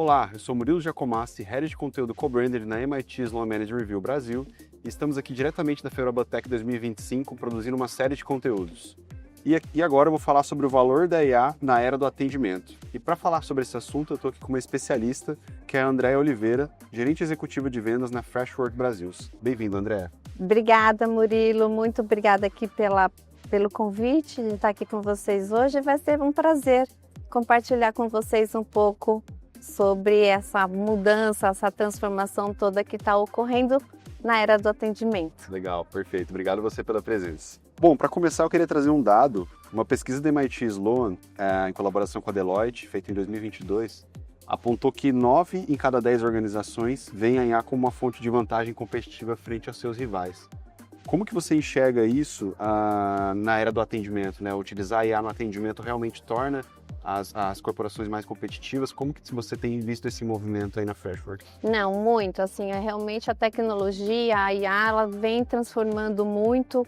Olá, eu sou Murilo Giacomassi, Head de Conteúdo Co-Branded na MIT Sloan Managed Review Brasil e estamos aqui diretamente da Feira Abatec 2025 produzindo uma série de conteúdos. E agora eu vou falar sobre o valor da IA na era do atendimento. E para falar sobre esse assunto eu estou aqui com uma especialista, que é a Andréa Oliveira, gerente executiva de vendas na Freshworks Brasil. Bem-vindo, Andréa. Obrigada, Murilo, muito obrigada aqui pelo convite de estar aqui com vocês hoje. Vai ser um prazer compartilhar com vocês um pouco sobre essa mudança, essa transformação toda que está ocorrendo na era do atendimento. Legal, perfeito. Obrigado você pela presença. Bom, para começar eu queria trazer um dado. Uma pesquisa da MIT Sloan, em colaboração com a Deloitte, feita em 2022, apontou que 9 em cada 10 organizações veem a IA como uma fonte de vantagem competitiva frente aos seus rivais. Como que você enxerga isso na era do atendimento, né? Utilizar a IA no atendimento realmente torna as corporações mais competitivas? Como que você tem visto esse movimento aí na Freshworks? Não, muito. Assim, realmente a tecnologia, a IA, ela vem transformando muito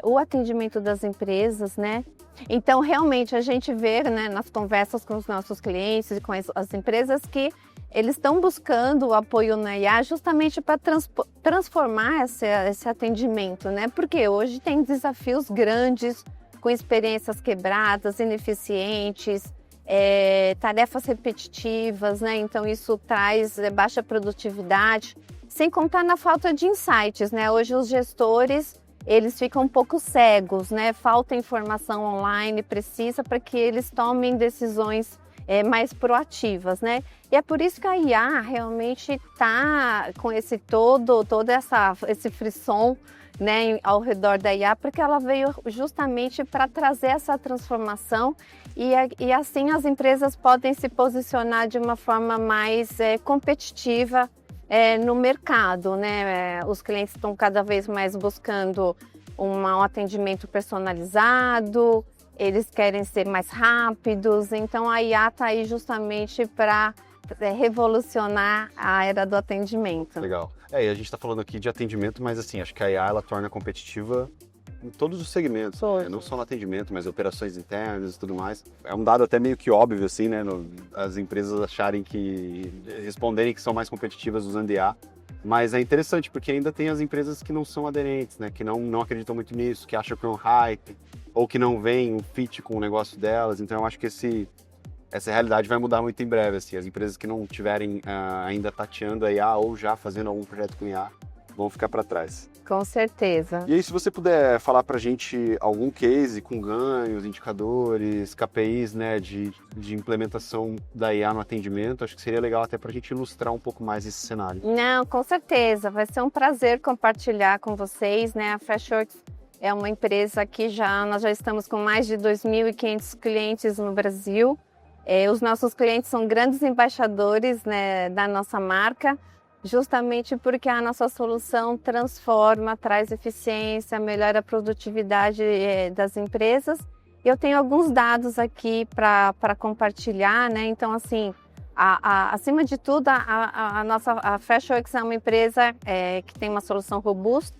o atendimento das empresas, né? Então, realmente, a gente vê, né, nas conversas com os nossos clientes e com as empresas que eles estão buscando o apoio na IA justamente para transformar esse atendimento, né? Porque hoje tem desafios grandes, com experiências quebradas, ineficientes, tarefas repetitivas, né? Então, isso traz baixa produtividade, sem contar na falta de insights, né? Hoje, os gestores, eles ficam um pouco cegos, né? Falta informação online precisa para que eles tomem decisões mais proativas, né? E é por isso que a IA realmente está com esse esse frisson, né, ao redor da IA, porque ela veio justamente para trazer essa transformação e assim as empresas podem se posicionar de uma forma mais competitiva no mercado, né? Os clientes estão cada vez mais buscando um atendimento personalizado, eles querem ser mais rápidos, então a IA está aí justamente para revolucionar a era do atendimento. Legal. E a gente está falando aqui de atendimento, mas assim, acho que a IA ela torna competitiva em todos os segmentos, né? Não só no atendimento, mas operações internas e tudo mais. É um dado até meio que óbvio, assim, né? As empresas responderem que são mais competitivas usando IA. Mas é interessante, porque ainda tem as empresas que não são aderentes, né? Que não acreditam muito nisso, que acham que é um hype, ou que não veem um fit com o negócio delas. Então eu acho que essa realidade vai mudar muito em breve, assim. As empresas que não estiverem ainda tateando a IA ou já fazendo algum projeto com IA vão ficar para trás. Com certeza. E aí, se você puder falar para a gente algum case com ganhos, indicadores, KPIs, né, de implementação da IA no atendimento, acho que seria legal até para a gente ilustrar um pouco mais esse cenário. Não, com certeza. Vai ser um prazer compartilhar com vocês, né? A Freshworks é uma empresa que nós já estamos com mais de 2.500 clientes no Brasil. Os nossos clientes são grandes embaixadores, né, da nossa marca, justamente porque a nossa solução transforma, traz eficiência, melhora a produtividade das empresas. Eu tenho alguns dados aqui para compartilhar, né? Então, assim, acima de tudo, a Freshworks é uma empresa que tem uma solução robusta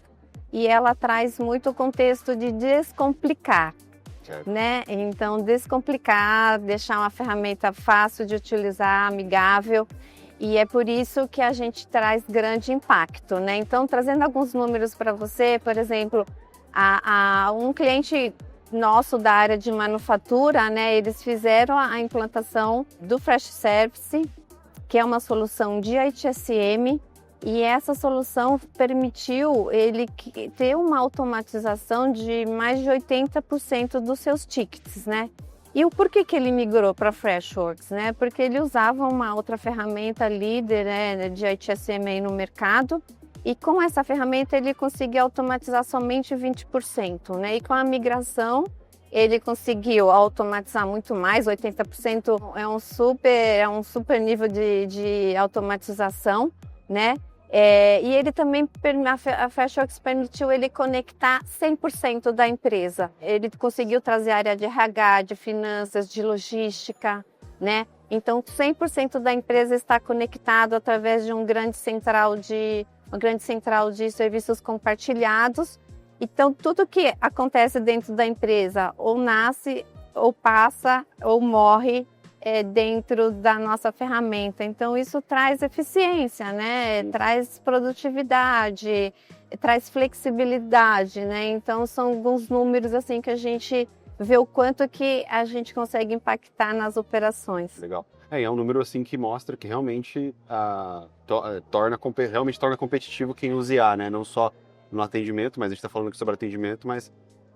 e ela traz muito o contexto de descomplicar. Né? Então, descomplicar, deixar uma ferramenta fácil de utilizar, amigável, e é por isso que a gente traz grande impacto, né? Então, trazendo alguns números para você, por exemplo, um cliente nosso da área de manufatura, né? Eles fizeram a implantação do Freshservice, que é uma solução de ITSM, e essa solução permitiu ele ter uma automatização de mais de 80% dos seus tickets, né? E o porquê que ele migrou para a Freshworks, né? Porque ele usava uma outra ferramenta líder, né, de ITSM aí no mercado, e com essa ferramenta ele conseguia automatizar somente 20%, né? E com a migração ele conseguiu automatizar muito mais, 80% é um super nível de automatização, né? E ele também, a Freshworks permitiu ele conectar 100% da empresa. Ele conseguiu trazer a área de RH, de finanças, de logística, né? Então, 100% da empresa está conectado através de uma grande central de serviços compartilhados. Então, tudo que acontece dentro da empresa ou nasce, ou passa, ou morre dentro da nossa ferramenta. Então, isso traz eficiência, né? Traz produtividade, traz flexibilidade, né? Então, são alguns números assim que a gente vê o quanto que a gente consegue impactar nas operações. Legal. É um número assim que mostra que realmente torna competitivo quem usa IA, né? Não só no atendimento, mas a gente está falando aqui sobre atendimento, mas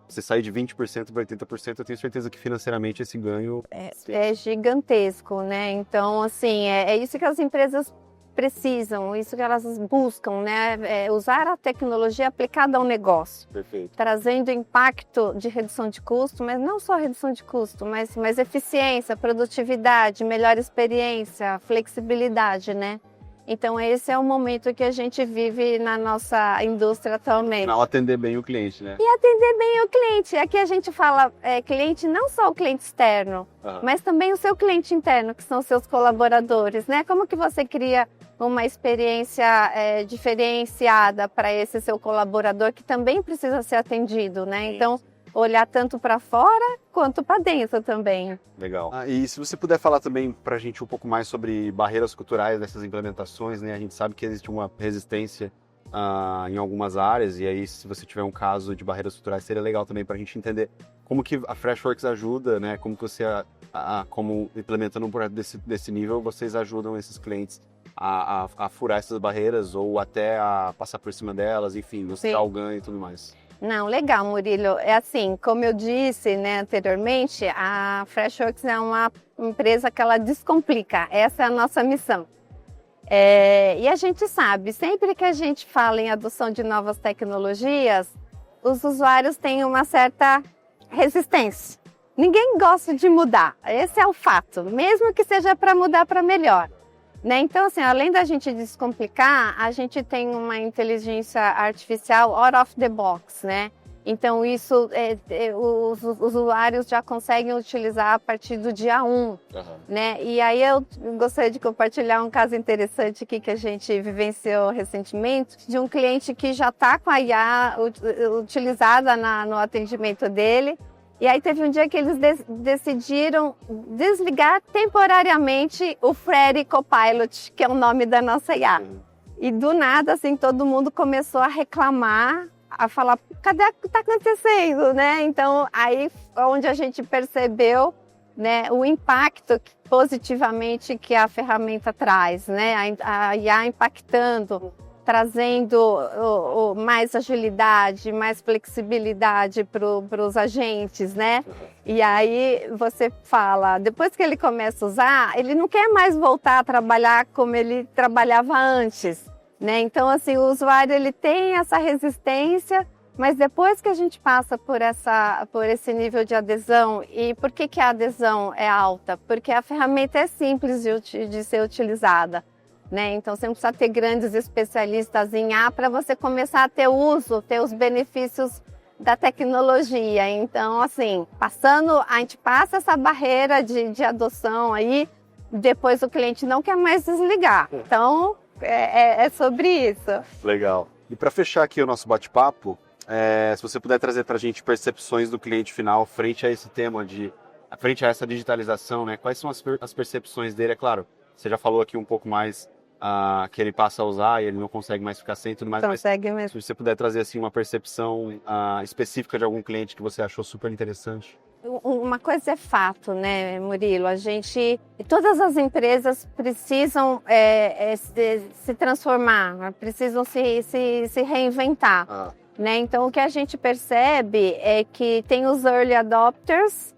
você sair de 20% para 80%, eu tenho certeza que financeiramente esse ganho é gigantesco, né? Então, assim, é isso que as empresas precisam, isso que elas buscam, né? Usar a tecnologia aplicada ao negócio. Perfeito. Trazendo impacto de redução de custo, mas não só redução de custo, mas eficiência, produtividade, melhor experiência, flexibilidade, né? Então, esse é o momento que a gente vive na nossa indústria atualmente. Não atender bem o cliente, né? E atender bem o cliente. Aqui a gente fala cliente, não só o cliente externo, mas também o seu cliente interno, que são os seus colaboradores, né? Como que você cria uma experiência diferenciada para esse seu colaborador, que também precisa ser atendido, né? Então, olhar tanto para fora quanto para dentro também. Legal. E se você puder falar também para a gente um pouco mais sobre barreiras culturais dessas implementações, né? A gente sabe que existe uma resistência em algumas áreas, e aí se você tiver um caso de barreiras culturais, seria legal também para a gente entender como que a Freshworks ajuda, né? Como que você, como implementando um projeto desse nível, vocês ajudam esses clientes a furar essas barreiras ou até a passar por cima delas, enfim, mostrar o ganho e tudo mais. Não, legal, Murilo. É assim, como eu disse, né, anteriormente, a Freshworks é uma empresa que ela descomplica. Essa é a nossa missão. E a gente sabe, sempre que a gente fala em adoção de novas tecnologias, os usuários têm uma certa resistência. Ninguém gosta de mudar. Esse é o fato, mesmo que seja para mudar para melhor. Né? Então, assim, além da gente descomplicar, a gente tem uma inteligência artificial out of the box, né? Então, isso os usuários já conseguem utilizar a partir do dia 1, né? E aí eu gostaria de compartilhar um caso interessante aqui que a gente vivenciou recentemente, de um cliente que já está com a IA utilizada no atendimento dele. E aí teve um dia que eles decidiram desligar temporariamente o Freddy Copilot, que é o nome da nossa IA. E do nada, assim, todo mundo começou a reclamar, a falar, cadê o que está acontecendo, né? Então, aí onde a gente percebeu, né, o impacto positivamente que a ferramenta traz, né? A IA impactando, trazendo mais agilidade, mais flexibilidade para os agentes, né? E aí você fala, depois que ele começa a usar, ele não quer mais voltar a trabalhar como ele trabalhava antes, né? Então, assim, o usuário ele tem essa resistência, mas depois que a gente passa por esse nível de adesão, e por que a adesão é alta? Porque a ferramenta é simples de ser utilizada. Né? Então, você não precisa ter grandes especialistas em IA para você começar a ter os benefícios da tecnologia. Então, assim, a gente passa essa barreira de adoção aí, depois o cliente não quer mais desligar. Então, é sobre isso. Legal. E para fechar aqui o nosso bate-papo, se você puder trazer para a gente percepções do cliente final frente a esse tema, frente a essa digitalização, né? Quais são as percepções dele? É claro, você já falou aqui um pouco mais que ele passa a usar e ele não consegue mais ficar sem tudo mais. Consegue mesmo. Se você puder trazer assim uma percepção específica de algum cliente que você achou super interessante. Uma coisa é fato, né, Murilo? Todas as empresas precisam se transformar, né? Precisam se reinventar. Né? Então, o que a gente percebe é que tem os early adopters,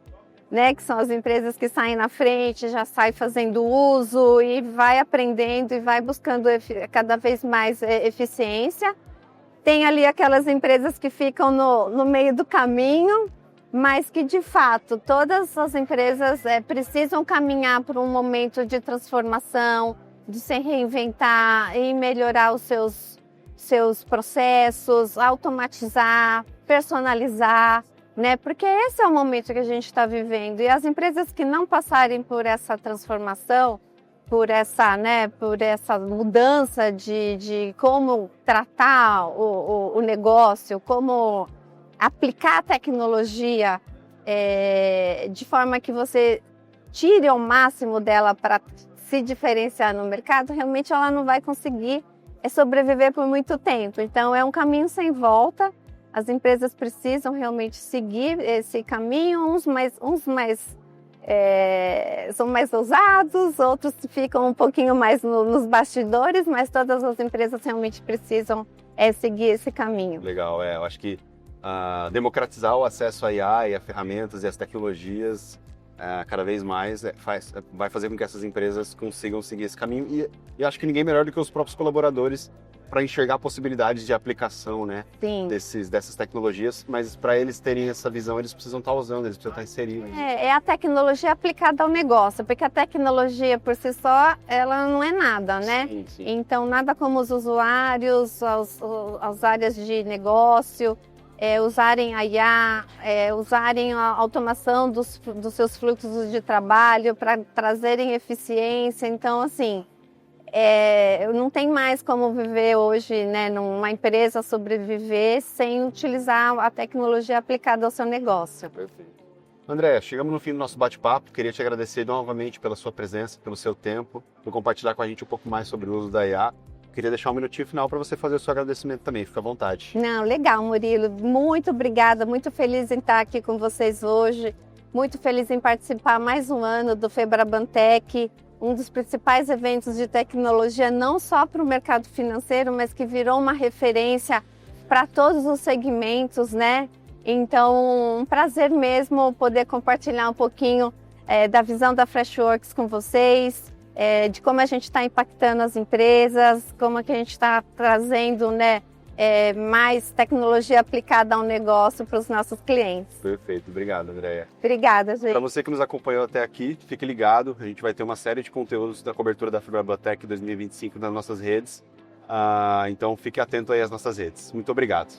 né, que são as empresas que saem na frente, já saem fazendo uso e vai aprendendo e vai buscando cada vez mais eficiência. Tem ali aquelas empresas que ficam no meio do caminho, mas que, de fato, todas as empresas precisam caminhar por um momento de transformação, de se reinventar e melhorar os seus processos, automatizar, personalizar, né? Porque esse é o momento que a gente está vivendo. E as empresas que não passarem por essa transformação, por essa mudança de como tratar o negócio, como aplicar a tecnologia de forma que você tire ao máximo dela para se diferenciar no mercado, realmente ela não vai conseguir sobreviver por muito tempo. Então, é um caminho sem volta. As empresas precisam realmente seguir esse caminho, uns são mais ousados, outros ficam um pouquinho mais nos bastidores, mas todas as empresas realmente precisam seguir esse caminho. Legal, eu acho que democratizar o acesso à IA e a ferramentas e as tecnologias cada vez mais vai fazer com que essas empresas consigam seguir esse caminho e acho que ninguém melhor do que os próprios colaboradores para enxergar possibilidades de aplicação, né, dessas tecnologias, mas para eles terem essa visão, eles precisam estar usando, eles precisam estar inseridos. É a tecnologia aplicada ao negócio, porque a tecnologia por si só, ela não é nada, né? Sim, sim. Então, nada como os usuários, as áreas de negócio, usarem a IA, usarem a automação dos seus fluxos de trabalho para trazerem eficiência. Então, assim, não tem mais como viver hoje, né, numa empresa sobreviver sem utilizar a tecnologia aplicada ao seu negócio. Perfeito. André, chegamos no fim do nosso bate-papo. Queria te agradecer novamente pela sua presença, pelo seu tempo, por compartilhar com a gente um pouco mais sobre o uso da IA. Queria deixar um minutinho final para você fazer o seu agradecimento também. Fica à vontade. Não, legal, Murilo. Muito obrigada. Muito feliz em estar aqui com vocês hoje. Muito feliz em participar mais um ano do Febrabantech, um dos principais eventos de tecnologia, não só para o mercado financeiro, mas que virou uma referência para todos os segmentos, né? Então, um prazer mesmo poder compartilhar um pouquinho da visão da Freshworks com vocês, de como a gente está impactando as empresas, como que a gente está trazendo, né, mais tecnologia aplicada ao negócio para os nossos clientes. Perfeito, obrigado, Andréia. Obrigada, gente. Para você que nos acompanhou até aqui, fique ligado, a gente vai ter uma série de conteúdos da cobertura da Febrabantech 2025 nas nossas redes, então fique atento aí às nossas redes. Muito obrigado.